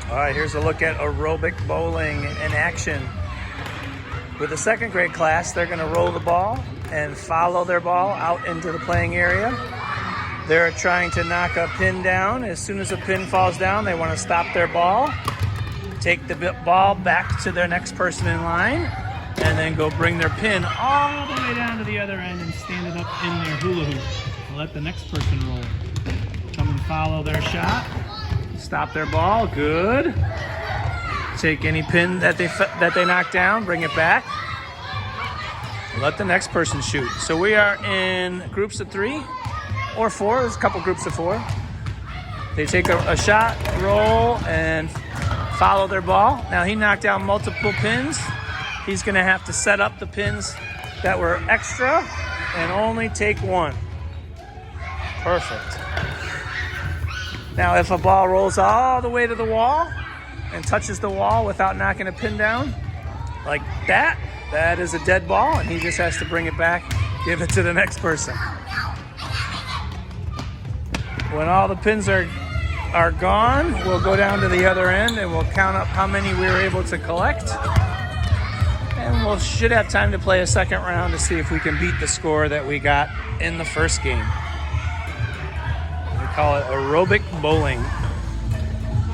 All right, here's a look at aerobic bowling in action. With the second grade class, they're going to roll the ball and follow their ball out into the playing area. They're trying to knock a pin down. As soon as a pin falls down, they want to stop their ball, take the ball back to their next person in line, and then go bring their pin all the way down to the other end and stand it up in their hula hoop. And let the next person roll. Come and follow their shot. Stop their ball, good. Take any pin that they knock down, bring it back. Let the next person shoot. So we are in groups of 3 or 4. There's a couple groups of 4. They take a shot, roll, and follow their ball. Now he knocked down multiple pins. He's gonna have to set up the pins that were extra and only take one. Perfect. Now if a ball rolls all the way to the wall and touches the wall without knocking a pin down, like that, that is a dead ball, and he just has to bring it back, give it to the next person. When all the pins are gone, we'll go down to the other end and we'll count up how many we were able to collect. And we should have time to play a second round to see if we can beat the score that we got in the first game. We call it aerobic bowling.